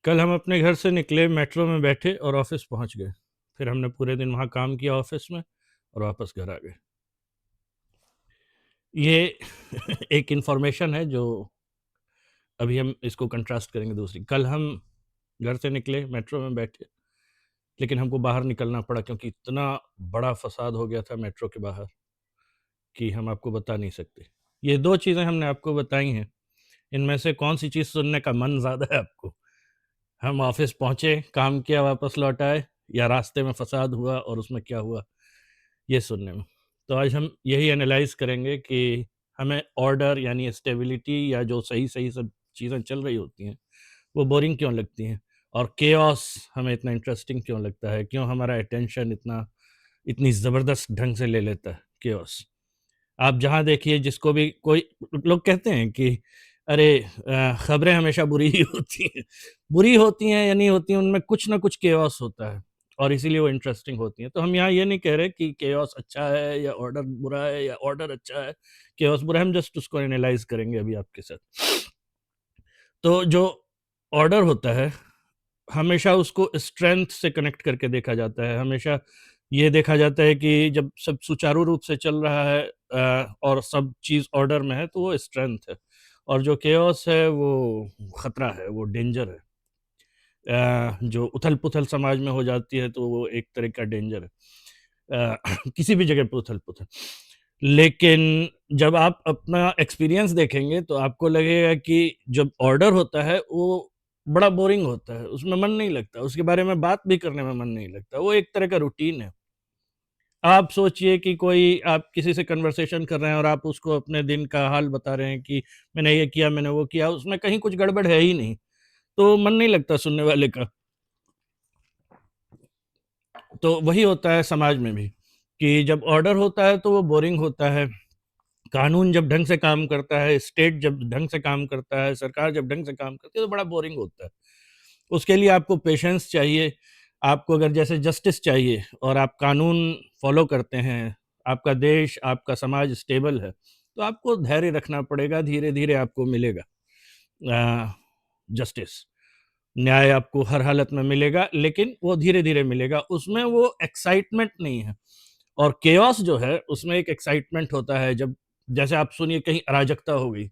कल हम अपने घर से निकले, मेट्रो में बैठे और ऑफ़िस पहुँच गए। फिर हमने पूरे दिन वहाँ काम किया ऑफ़िस में और वापस घर आ गए। ये एक इन्फॉर्मेशन है जो अभी हम इसको कंट्रास्ट करेंगे दूसरी। कल हम घर से निकले, मेट्रो में बैठे, लेकिन हमको बाहर निकलना पड़ा क्योंकि इतना बड़ा फ़साद हो गया था मेट्रो के बाहर कि हम आपको बता नहीं सकते। ये 2 चीज़ें हमने आपको बताई हैं, इनमें से कौन-सी चीज़ सुनने का मन ज़्यादा है आपको? हम ऑफ़िस पहुँचे, काम किया, वापस लौट आए, या रास्ते में फ़साद हुआ और उसमें क्या हुआ, ये सुनने में। तो आज हम यही एनालाइज़ करेंगे कि हमें ऑर्डर यानी स्टेबिलिटी या जो सही-सही सब चीज़ें चल रही होती हैं, वो बोरिंग क्यों लगती हैं? और केओस हमें इतना इंटरेस्टिंग क्यों लगता है? क्यों हमारा अटेंशन इतनी ज़बरदस्त ढंग से ले लेता है केओस? आप जहाँ देखिए, जिसको भी कोई लोग कहते हैं कि अरे खबरें हमेशा बुरी ही होती हैं। बुरी होती हैं या नहीं होती हैं, उनमें कुछ ना कुछ केओस होता है और इसीलिए वो इंटरेस्टिंग होती हैं। तो हम यहाँ ये नहीं कह रहे कि केओस अच्छा है या ऑर्डर बुरा है या ऑर्डर अच्छा है, केओस बुरा है, हम जस्ट उसको एनालाइज़ करेंगे अभी आपके साथ। तो जो ऑर्डर होता है, हमेशा उसको स्ट्रेंथ से कनेक्ट करके देखा जाता है। हमेशा ये देखा जाता है कि जब सब सुचारू रूप से चल रहा है और सब चीज़ ऑर्डर में है, तो वो स्ट्रेंथ है, और जो केओस है वो खतरा है, वो डेंजर है। जो उथल-पुथल समाज में हो जाती है, तो वो एक तरह का डेंजर है। किसी भी जगह पे उथल-पुथल। लेकिन जब आप अपना एक्सपीरियंस देखेंगे, तो आपको लगेगा कि जब ऑर्डर होता है, वो बड़ा बोरिंग होता है, उसमें मन नहीं लगता, उसके बारे में बात भी करने में मन नहीं लगता, वो एक तरह का रूटीन है। आप सोचिए कि कोई आप किसी से कन्वर्सेशन कर रहे हैं और आप उसको अपने दिन का हाल बता रहे हैं कि मैंने ये किया, मैंने वो किया, उसमें कहीं कुछ गड़बड़ है ही नहीं, तो मन नहीं लगता सुनने वाले का। तो वही होता है समाज में भी, कि जब ऑर्डर होता है तो वो बोरिंग होता है। कानून जब ढंग से काम करता है, स्टेट जब ढंग से काम करता है, सरकार जब ढंग से काम करती है, तो बड़ा बोरिंग होता है। उसके लिए आपको पेशेंस चाहिए, आपको अगर जैसे जस्टिस चाहिए और आप कानून फ़ॉलो करते हैं, आपका देश, आपका समाज स्टेबल है, तो आपको धैर्य रखना पड़ेगा, धीरे-धीरे आपको मिलेगा जस्टिस। न्याय आपको हर हालत में मिलेगा, लेकिन वो धीरे-धीरे मिलेगा, उसमें वो एक्साइटमेंट नहीं है। और केओस जो है, उसमें एक एक्साइटमेंट होता है, जब जैसे आप सुनिए कहीं अराजकता हो गई,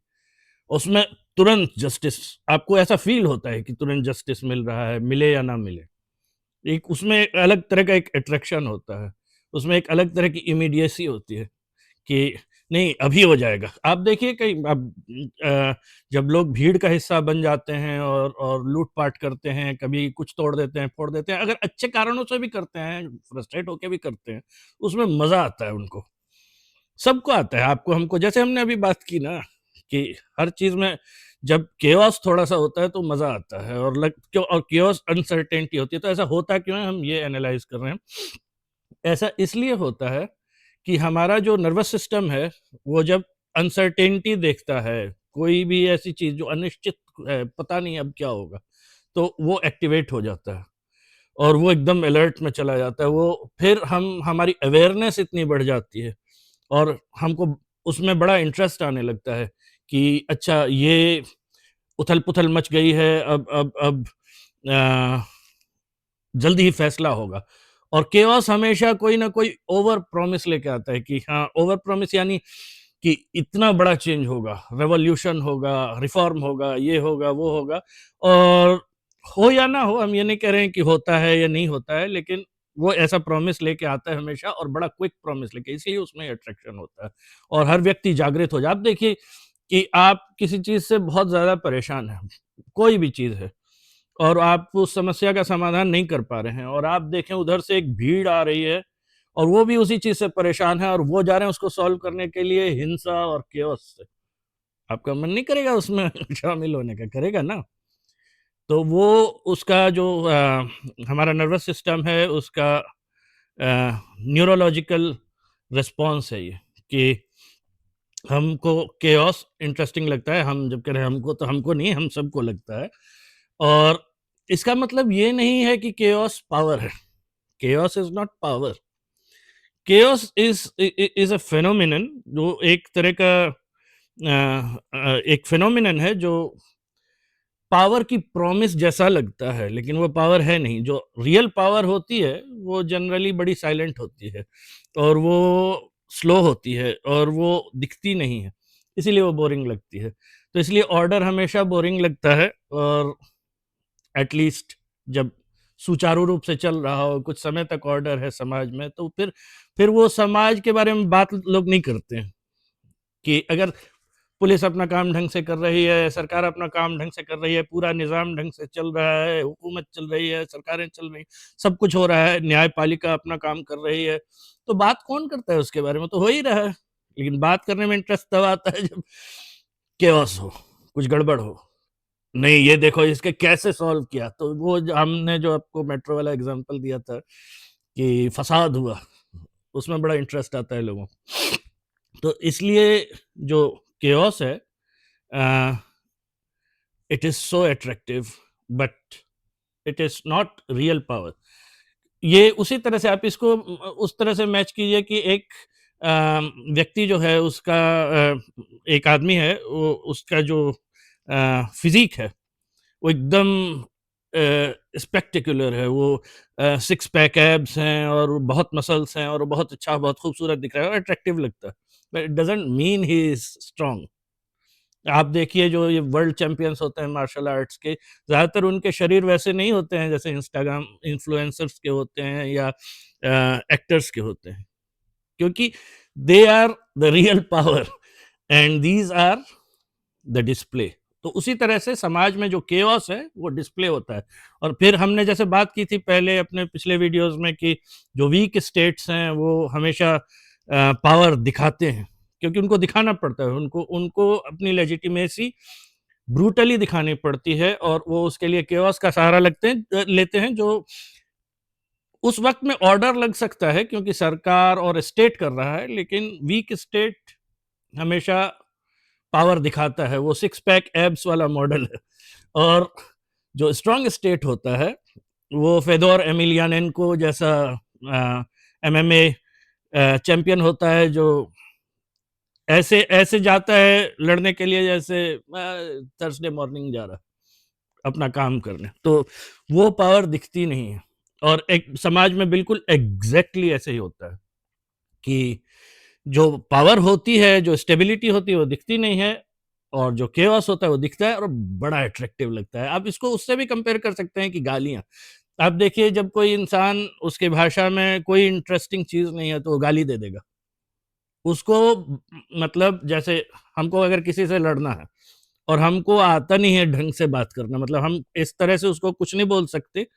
उसमें तुरंत जस्टिस, आपको ऐसा फ़ील होता है कि तुरंत जस्टिस मिल रहा है, मिले या ना मिले। एक उसमें एक अलग तरह का एक अट्रैक्शन होता है, उसमें एक अलग तरह की इमीडिएसी होती है कि नहीं, अभी हो जाएगा। आप देखिए कहीं अब जब लोग भीड़ का हिस्सा बन जाते हैं और लूट-पाट करते हैं, कभी कुछ तोड़ देते हैं, फोड़ देते हैं, अगर अच्छे कारणों से भी करते हैं, फ्रस्ट्रेट होके भी करते हैं, उसमें मज़ा आता है उनको। सबको आता है, आपको, हमको, जैसे हमने अभी बात की ना कि हर चीज़ में जब केओस थोड़ा-सा होता है तो मज़ा आता है, और केओस अनसर्टेनिटी होती है, तो ऐसा होता क्यों है, हम ये एनालाइज़ कर रहे हैं। ऐसा इसलिए होता है कि हमारा जो नर्वस सिस्टम है, वो जब अनसर्टेनिटी देखता है, कोई भी ऐसी चीज़ जो अनिश्चित है, पता नहीं अब क्या होगा, तो वो एक्टिवेट हो जाता है और वो एकदम अलर्ट में चला जाता है। वो फिर हम हमारी अवेयरनेस इतनी बढ़ जाती है और हमको उसमें बड़ा इंटरेस्ट आने लगता है कि अच्छा, ये उथल-पुथल मच गई है, अब अ, जल्दी ही फैसला होगा। और केओस हमेशा कोई ना कोई ओवर प्रॉमिस लेके आता है कि हाँ, ओवर प्रॉमिस यानी कि इतना बड़ा चेंज होगा, रेवोल्यूशन होगा, रिफॉर्म होगा, ये होगा, वो होगा, और हो या ना हो, हम ये नहीं कह रहे हैं कि होता है या नहीं होता है, लेकिन वो ऐसा प्रॉमिस लेके आता है हमेशा, और बड़ा क्विक प्रॉमिस लेके, इसीलिए उसमें अट्रैक्शन होता है और हर व्यक्ति जागृत हो जाए। आप देखिए कि आप किसी चीज़ से बहुत ज़्यादा परेशान हैं, कोई भी चीज़ है, और आप उस समस्या का समाधान नहीं कर पा रहे हैं, और आप देखें उधर से एक भीड़ आ रही है और वो भी उसी चीज़ से परेशान है और वो जा रहे हैं उसको सॉल्व करने के लिए हिंसा और केओस से। आपका मन नहीं करेगा उसमें शामिल होने का? करेगा ना? तो वो उसका जो हमारा नर्वस सिस्टम है, उसका न्यूरोलॉजिकल रिस्पॉन्स है ये, कि हमको केओस इंटरेस्टिंग लगता है। हम जब कह रहे हैं हमको, तो हमको नहीं, हम सबको लगता है। और इसका मतलब ये नहीं है कि केओस पावर है। Chaos is not power. Chaos is a phenomenon, जो एक तरह का एक फेनोमेनन है, जो पावर की प्रॉमिस जैसा लगता है, लेकिन वो पावर है नहीं। जो रियल पावर होती है वो जनरली बड़ी साइलेंट होती है और वो स्लो होती है और वो दिखती नहीं है, इसीलिए वो बोरिंग लगती है। तो इसलिए ऑर्डर हमेशा बोरिंग लगता है, और एटलीस्ट जब सुचारू रूप से चल रहा हो, कुछ समय तक ऑर्डर है समाज में, तो फिर वो समाज के बारे में बात लोग नहीं करते हैं कि अगर पुलिस अपना काम ढंग से कर रही है, सरकार अपना काम ढंग से कर रही है, पूरा निज़ाम ढंग से चल रहा है, हुकूमत चल रही है, सरकारें चल रही हैं, सब कुछ हो रहा है, न्यायपालिका अपना काम कर रही है, तो बात कौन करता है उसके बारे में? तो हो ही रहा है। लेकिन बात करने में इंटरेस्ट तब आता है जब केओस हो, कुछ गड़बड़ हो। नहीं, ये देखो इसके कैसे सॉल्व किया, तो वो हमने जो आपको मेट्रो वाला एग्जांपल दिया था कि फसाद हुआ, उसमें बड़ा इंटरेस्ट आता है लोगों को। तो इसलिए जो केओस है, it is so attractive, but it is not real power. ये उसी तरह से आप इसको उस तरह से मैच कीजिए कि एक व्यक्ति जो है उसका, एक आदमी है, वो उसका जो फिजिक है वो एकदम स्पेक्टेकुलर है। वो सिक्स पैक एब्स हैं और बहुत मसल्स हैं और बहुत अच्छा, बहुत खूबसूरत दिख रहा है और अट्रैक्टिव लगता है, but it doesn't mean he is strong. आप देखिए जो ये वर्ल्ड चैंपियंस होते हैं मार्शल आर्ट्स के, ज़्यादातर उनके शरीर वैसे नहीं होते हैं जैसे इंस्टाग्राम इन्फ्लुएंसर्स के होते हैं या एक्टर्स के होते हैं, क्योंकि they are the real power and these are the display. तो उसी तरह से समाज में जो केओस है वो डिस्प्ले होता है। और फिर हमने जैसे बात की थी पहले अपने पिछले वीडियोस में कि जो वीक स्टेट्स हैं वो हमेशा पावर दिखाते हैं, क्योंकि उनको दिखाना पड़ता है, उनको उनको अपनी लेजिटिमेसी ब्रूटली दिखानी पड़ती है, और वो उसके लिए केओस का सहारा लेते हैं, जो उस वक्त में ऑर्डर लग सकता है क्योंकि सरकार और स्टेट कर रहा है, लेकिन वीक स्टेट हमेशा पावर दिखाता है, वो सिक्स पैक एब्स वाला मॉडल है। और जो स्ट्रांग स्टेट होता है वो फेदोर एमिलियानेंको जैसा एमएमए चैंपियन होता है, जो ऐसे ऐसे जाता है लड़ने के लिए जैसे थर्सडे मॉर्निंग जा रहा अपना काम करने, तो वो पावर दिखती नहीं है। और एक समाज में बिल्कुल एग्जैक्टली ऐसे ही होता है कि जो पावर होती है, जो स्टेबिलिटी होती है वो दिखती नहीं है, और जो केओस होता है वो दिखता है और बड़ा अट्रैक्टिव लगता है। आप इसको उससे भी कंपेयर कर सकते हैं कि गालियाँ। आप देखिए जब कोई इंसान, उसकी भाषा में कोई इंटरेस्टिंग चीज़ नहीं है तो वो गाली दे देगा। उसको मतलब जैसे हमको अगर किसी से लड़ना है और हमको आता नहीं है ढंग से बात करना, मतलब हम इस तरह से उसको कुछ नहीं बोल सकते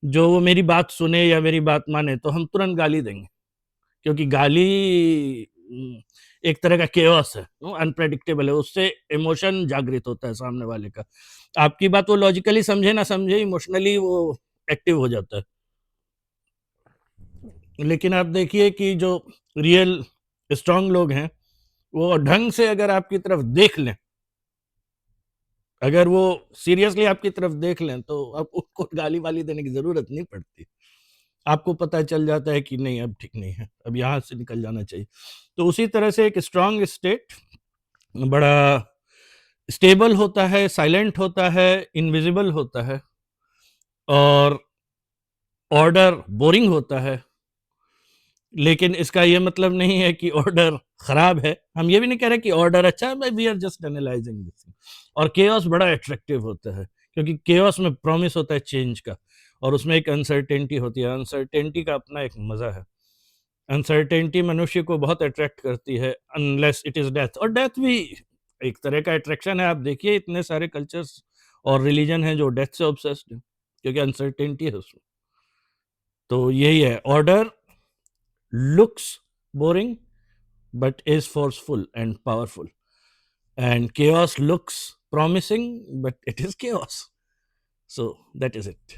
जो वो मेरी बात सुने या मेरी बात माने, तो हम तुरंत गाली देंगे। क्योंकि गाली एक तरह का केओस है, अनप्रेडिक्टेबल है, उससे इमोशन जागृत होता है सामने वाले का। आपकी बात वो लॉजिकली समझे ना समझे, इमोशनली वो एक्टिव हो जाता है। लेकिन आप देखिए कि जो रियल स्ट्रांग लोग हैं वो ढंग से अगर आपकी तरफ देख लें, अगर वो सीरियसली आपकी तरफ देख लें, तो अब उनको गाली वाली देने की जरूरत नहीं पड़ती। आपको पता चल जाता है कि नहीं अब ठीक नहीं है, अब यहाँ से निकल जाना चाहिए। तो उसी तरह से एक स्ट्रांग स्टेट बड़ा स्टेबल होता है, साइलेंट होता है, इनविजिबल होता है, और ऑर्डर बोरिंग होता है। लेकिन इसका ये मतलब नहीं है कि ऑर्डर खराब है, हम ये भी नहीं कह रहे कि ऑर्डर अच्छा है, we are just analysing this. और केओस बड़ा अट्रैक्टिव होता है क्योंकि केओस में प्रॉमिस होता है चेंज का, और उसमें एक अनसर्टेनिटी होती है। अनसर्टेनिटी का अपना एक मजा है। अनसर्टेनिटी मनुष्य को बहुत अट्रैक्ट करती है, अनलेस इट इज डेथ। और डेथ भी एक तरह का अट्रैक्शन है। आप देखिए इतने सारे कल्चर्स और रिलीजन हैं जो डेथ से ऑब्सेस्ड है, क्योंकि अनसर्टेनिटी है उसमें। तो यही है, order looks boring but is forceful and powerful, and chaos looks promising but it is chaos. So that is it.